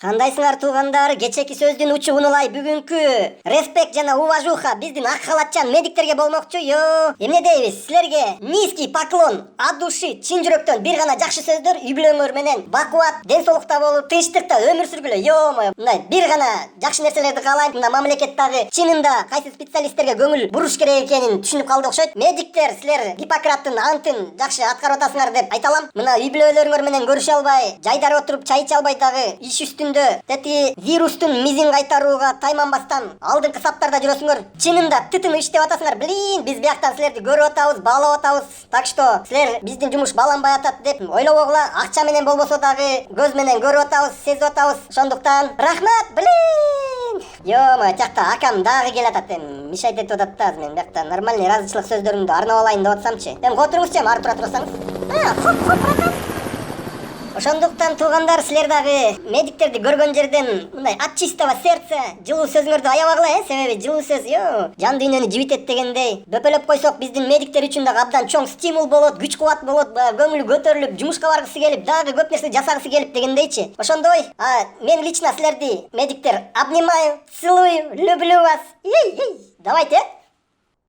Кандайсыңар туугандар, кечеки сөздүн учу унулай бүгүнкү респект жана уважуха биздин ак халатчан медиктерге болмокчу. Эмне дейбиз? Силерге низкий поклон, от души, чын жүрөктөн бир гана жакшы сөздөр, үй бүлөңөр менен бакубат, ден соолукта болуп, тынчтыкта өмүр сүргүлө. Мындай бир гана жакшы нерселерди каалайм. Мына мамлекет дагы чынында кайсы специалисттерге көңүл буруш керек экенин түшүнүп калды окшойт. Медиктер, силер Гиппократтын антын жакшы аткарып атасыңар деп айта алам. Мына үй бүлөлөрүңөр менен көрүшө албай, жайдары отуруп чай иче албай дагы иш үстүндө тети вирустун мизин кайтарууга тайманбастан алдыңкы саптарда жүрөсүңөр. Чынында тытын иштеп атасыңар. Блин, биз бияктан силерди көрүп атабыз, баалап атабыз. Так что силер биздин жумуш бааланбай атат деп ойлобогула. Акча менен болбосо дагы көз менен көрүп атабыз, сезип атабыз. Ошондуктан рахмат. Блин. Жакта акам дагы келатат. Мешайт этип атат да мен биякта нормальный ыраазычылык сөздөрүмдү арнап алайын деп атсамчы. Отуруңузчу, ары тура турсаңыз. Ошондуктан туугандар, силер дагы медиктерди көргөн жерден мындай от чистого сердца жылуу сөзүңөрдү аябагыла, себеби жылуу сөз жан дүйнөнү жибитет дегендей. Бөпөлөп койсок биздин медиктер үчүн дагы абдан чоң стимул болот, күч кубат болот, көңүлү көтөрүлүп, жумушка баргысы келип, дагы көп нерсе жасагысы келип дегендейчи. Ошондой, мен лично силерди медиктер обнимаю, целую, люблю вас. Давайте.